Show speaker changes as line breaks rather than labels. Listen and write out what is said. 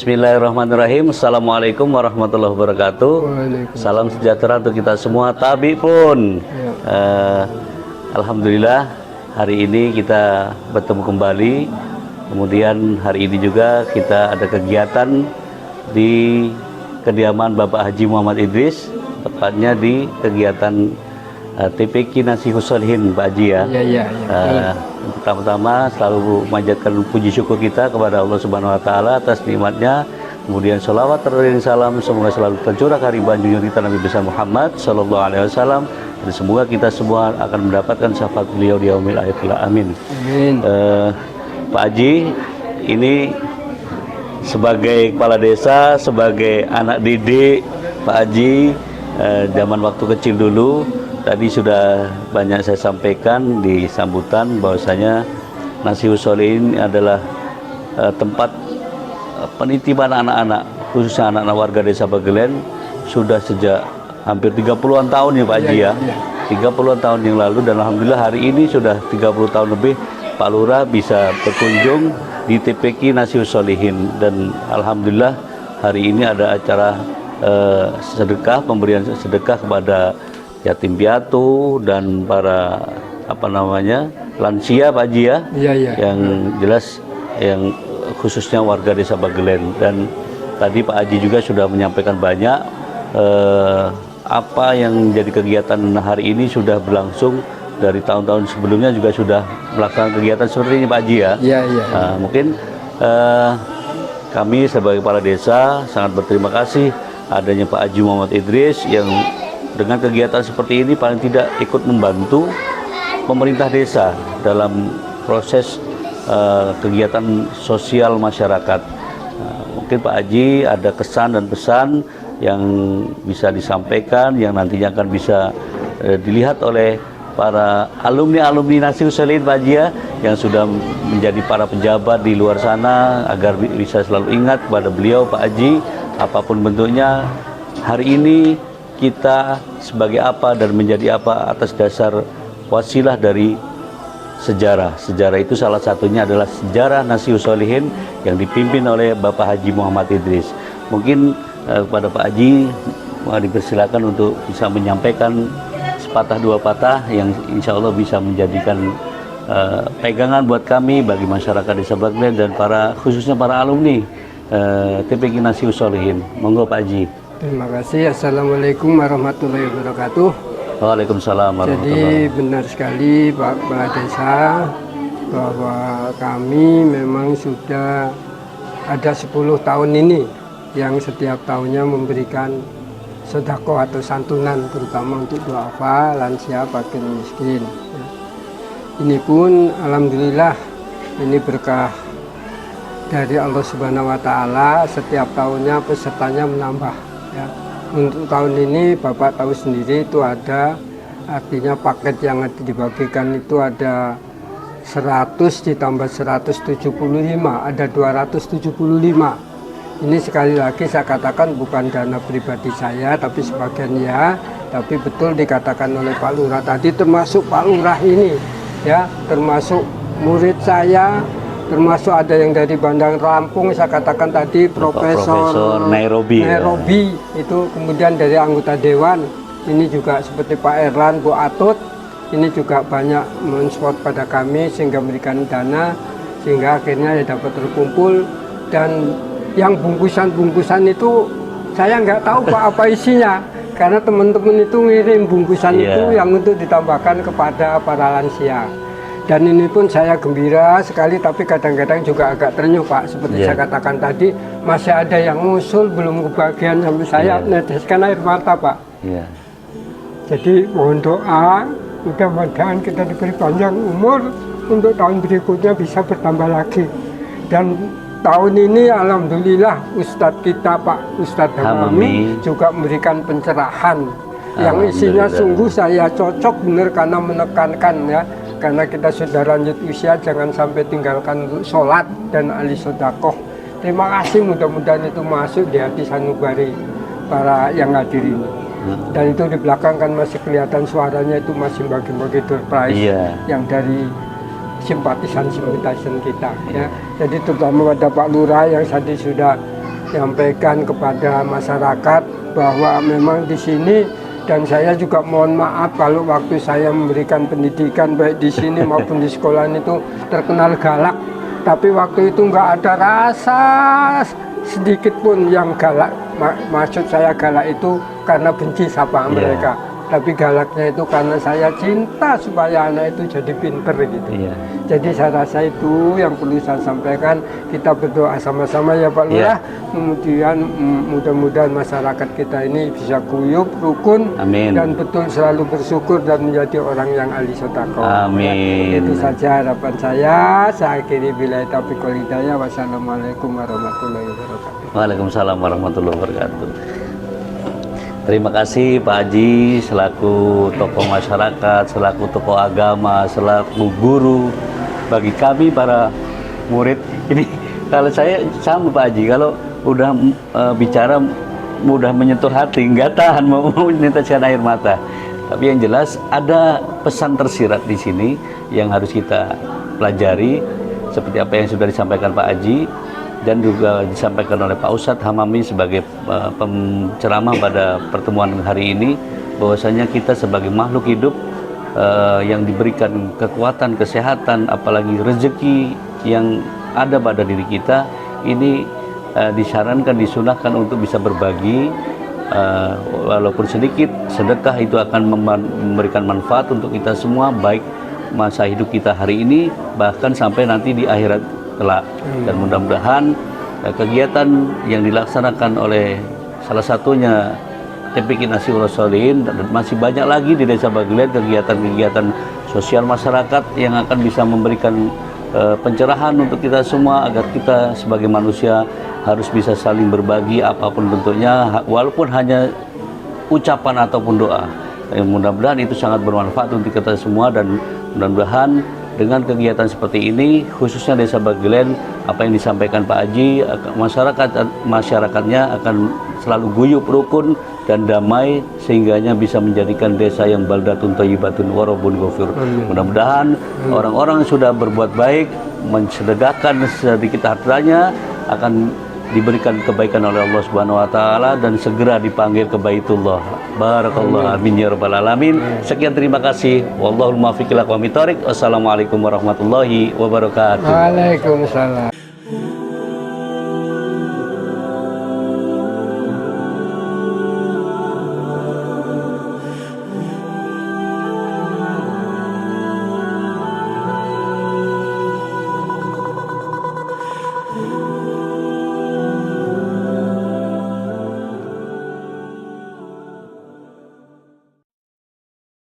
Bismillahirrahmanirrahim. Assalamualaikum warahmatullahi wabarakatuh. Salam sejahtera untuk kita semua. Tabi pun Alhamdulillah hari ini kita bertemu kembali. Kemudian hari ini juga kita ada kegiatan di kediaman Bapak Haji Muhammad Idris, tepatnya di kegiatan TPQ Nasihus Sholihin, Pak Haji ya. Pertama-tama selalu memanjatkan puji syukur kita kepada Allah Subhanahu Wa Taala atas nikmatnya. Kemudian sholawat dan salam semoga selalu tercurah kehariban junjungan kita Nabi besar Muhammad Sallallahu Alaihi Wasallam, dan semoga kita semua akan mendapatkan syafaat beliau di yaumil akhir. Amin. Pak Haji, ini sebagai kepala desa, sebagai anak didik Pak Haji, zaman waktu kecil dulu, tadi sudah banyak saya sampaikan di sambutan bahwasanya Nasihus Sholihin adalah tempat penitipan anak-anak, khususnya anak-anak warga desa Bagelen, sudah sejak hampir 30-an tahun ya Pak Haji ya. 30-an tahun yang lalu, dan alhamdulillah hari ini sudah 30 tahun lebih Pak Lurah bisa berkunjung di TPQ Nasihus Sholihin, dan alhamdulillah hari ini ada acara sedekah, pemberian sedekah kepada yatim piatu dan para lansia Pak Haji ya, yang jelas yang khususnya warga desa Bagelen. Dan tadi Pak Haji juga sudah menyampaikan banyak apa yang jadi kegiatan hari ini sudah berlangsung dari tahun-tahun sebelumnya, juga sudah melaksanakan kegiatan seperti ini Pak Haji ya. Mungkin kami sebagai kepala desa sangat berterima kasih adanya Pak Haji Muhammad Idris yang dengan kegiatan seperti ini paling tidak ikut membantu pemerintah desa dalam proses kegiatan sosial masyarakat. Mungkin Pak Haji ada kesan dan pesan yang bisa disampaikan, yang nantinya akan bisa dilihat oleh para alumni Nasihus Sholihin Pak Haji ya, yang sudah menjadi para pejabat di luar sana, agar bisa selalu ingat kepada beliau Pak Haji apapun bentuknya. Hari ini kita sebagai apa dan menjadi apa atas dasar wasilah dari sejarah. Sejarah itu salah satunya adalah sejarah Nasihus Sholihin yang dipimpin oleh Bapak Haji Muhammad Idris. Mungkin kepada Pak Haji dipersilakan untuk bisa menyampaikan sepatah dua patah yang insya Allah bisa menjadikan pegangan buat kami, bagi masyarakat desa Bagelen dan khususnya para alumni TPQ Nasihus Sholihin. Monggo Pak Haji.
Terima kasih. Assalamualaikum warahmatullahi wabarakatuh.
Waalaikumsalam warahmatullahi.
Jadi benar sekali Pak Kepala Desa bahwa kami memang sudah ada 10 tahun ini yang setiap tahunnya memberikan sedekah atau santunan, terutama untuk duafa, lansia, fakir miskin. Ini pun alhamdulillah ini berkah dari Allah Subhanahu Wa Taala, setiap tahunnya pesertanya menambah. Ya, untuk tahun ini Bapak tahu sendiri itu ada, artinya paket yang dibagikan itu ada 100 ditambah 175, ada 275. Ini sekali lagi saya katakan bukan dana pribadi saya, tapi sebagian ya, tapi betul dikatakan oleh Pak Lurah tadi, termasuk Pak Lurah ini ya, termasuk murid saya, termasuk ada yang dari Bandar Lampung, saya katakan tadi Profesor Nairobi itu, kemudian dari anggota Dewan ini juga seperti Pak Erlan, Bu Atut, ini juga banyak mensupport pada kami sehingga memberikan dana, sehingga akhirnya ya dapat terkumpul. Dan yang bungkusan-bungkusan itu saya nggak tahu Pak apa isinya, karena teman-teman itu ngirim bungkusan itu yang untuk ditambahkan kepada para lansia. Dan ini pun saya gembira sekali, tapi kadang-kadang juga agak terenyuh Pak. Seperti saya katakan tadi, masih ada yang ngusul belum kebagian sampai saya neteskan air mata Pak. Jadi mohon doa, mudah-mudahan kita diberi panjang umur untuk tahun berikutnya bisa bertambah lagi. Dan tahun ini alhamdulillah Ustadz kita Pak Ustadz Hamami juga memberikan pencerahan yang isinya sungguh saya cocok benar, karena menekankan ya, karena kita sudah lanjut usia, jangan sampai tinggalkan untuk sholat dan ahli sodakoh. Terima kasih, mudah-mudahan itu masuk di hati sanubari para yang hadir ini. Dan itu di belakang kan masih kelihatan suaranya itu masih bagi-bagi door prize yang dari simpatisan kita ya. Jadi terutama pada Pak Lurah yang tadi sudah menyampaikan kepada masyarakat bahwa memang di sini, dan saya juga mohon maaf kalau waktu saya memberikan pendidikan baik di sini maupun di sekolah itu terkenal galak, tapi waktu itu nggak ada rasa sedikit pun yang galak. Maksud saya galak itu karena benci sama mereka, tapi galaknya itu karena saya cinta supaya anak itu jadi pinter gitu. Jadi saya rasa itu yang perlu saya sampaikan. Kita berdoa sama-sama ya Pak Lurah. Kemudian mudah-mudahan masyarakat kita ini bisa guyup, rukun,
Amin.
dan betul selalu bersyukur dan menjadi orang yang ahli sedekah.
Amin.
Itu saja harapan saya. Saya akhiri billahi taufiq wal hidayah. Wassalamualaikum warahmatullahi wabarakatuh.
Waalaikumsalam warahmatullahi wabarakatuh. Terima kasih Pak Haji selaku tokoh masyarakat, selaku tokoh agama, selaku guru bagi kami para murid. Ini kalau saya sama Pak Haji, kalau udah bicara mudah menyentuh hati, nggak tahan mau meneteskan air mata. Tapi yang jelas ada pesan tersirat di sini yang harus kita pelajari, seperti apa yang sudah disampaikan Pak Haji dan juga disampaikan oleh Pak Ustadz Hamami sebagai penceramah pada pertemuan hari ini, bahwasanya kita sebagai makhluk hidup yang diberikan kekuatan, kesehatan, apalagi rezeki yang ada pada diri kita, ini disarankan, disunahkan untuk bisa berbagi, walaupun sedikit. Sedekah itu akan memberikan manfaat untuk kita semua, baik masa hidup kita hari ini bahkan sampai nanti di akhirat kelak. Dan mudah-mudahan kegiatan yang dilaksanakan oleh salah satunya TPQ Nasihatul Sholihin, dan masih banyak lagi di Desa Bagelen kegiatan-kegiatan sosial masyarakat yang akan bisa memberikan pencerahan untuk kita semua, agar kita sebagai manusia harus bisa saling berbagi apapun bentuknya, walaupun hanya ucapan ataupun doa. Mudah-mudahan itu sangat bermanfaat untuk kita semua, dan mudah-mudahan dengan kegiatan seperti ini, khususnya Desa Bagelen, apa yang disampaikan Pak Haji, masyarakatnya akan selalu guyup, rukun, dan damai, sehingganya bisa menjadikan desa yang baldatun thayyibatun warabun ghafur. Mudah-mudahan orang-orang yang sudah berbuat baik, mensedekahkan sedikit hartanya, akan diberikan kebaikan oleh Allah Subhanahu wa taala dan segera dipanggil ke Baitullah. Barakallahu amin ya rabbal alamin. Sekian, terima kasih. Wallahul muwaffiq ila aqwamit thoriq. Wassalamualaikum warahmatullahi wabarakatuh.
Waalaikumsalam.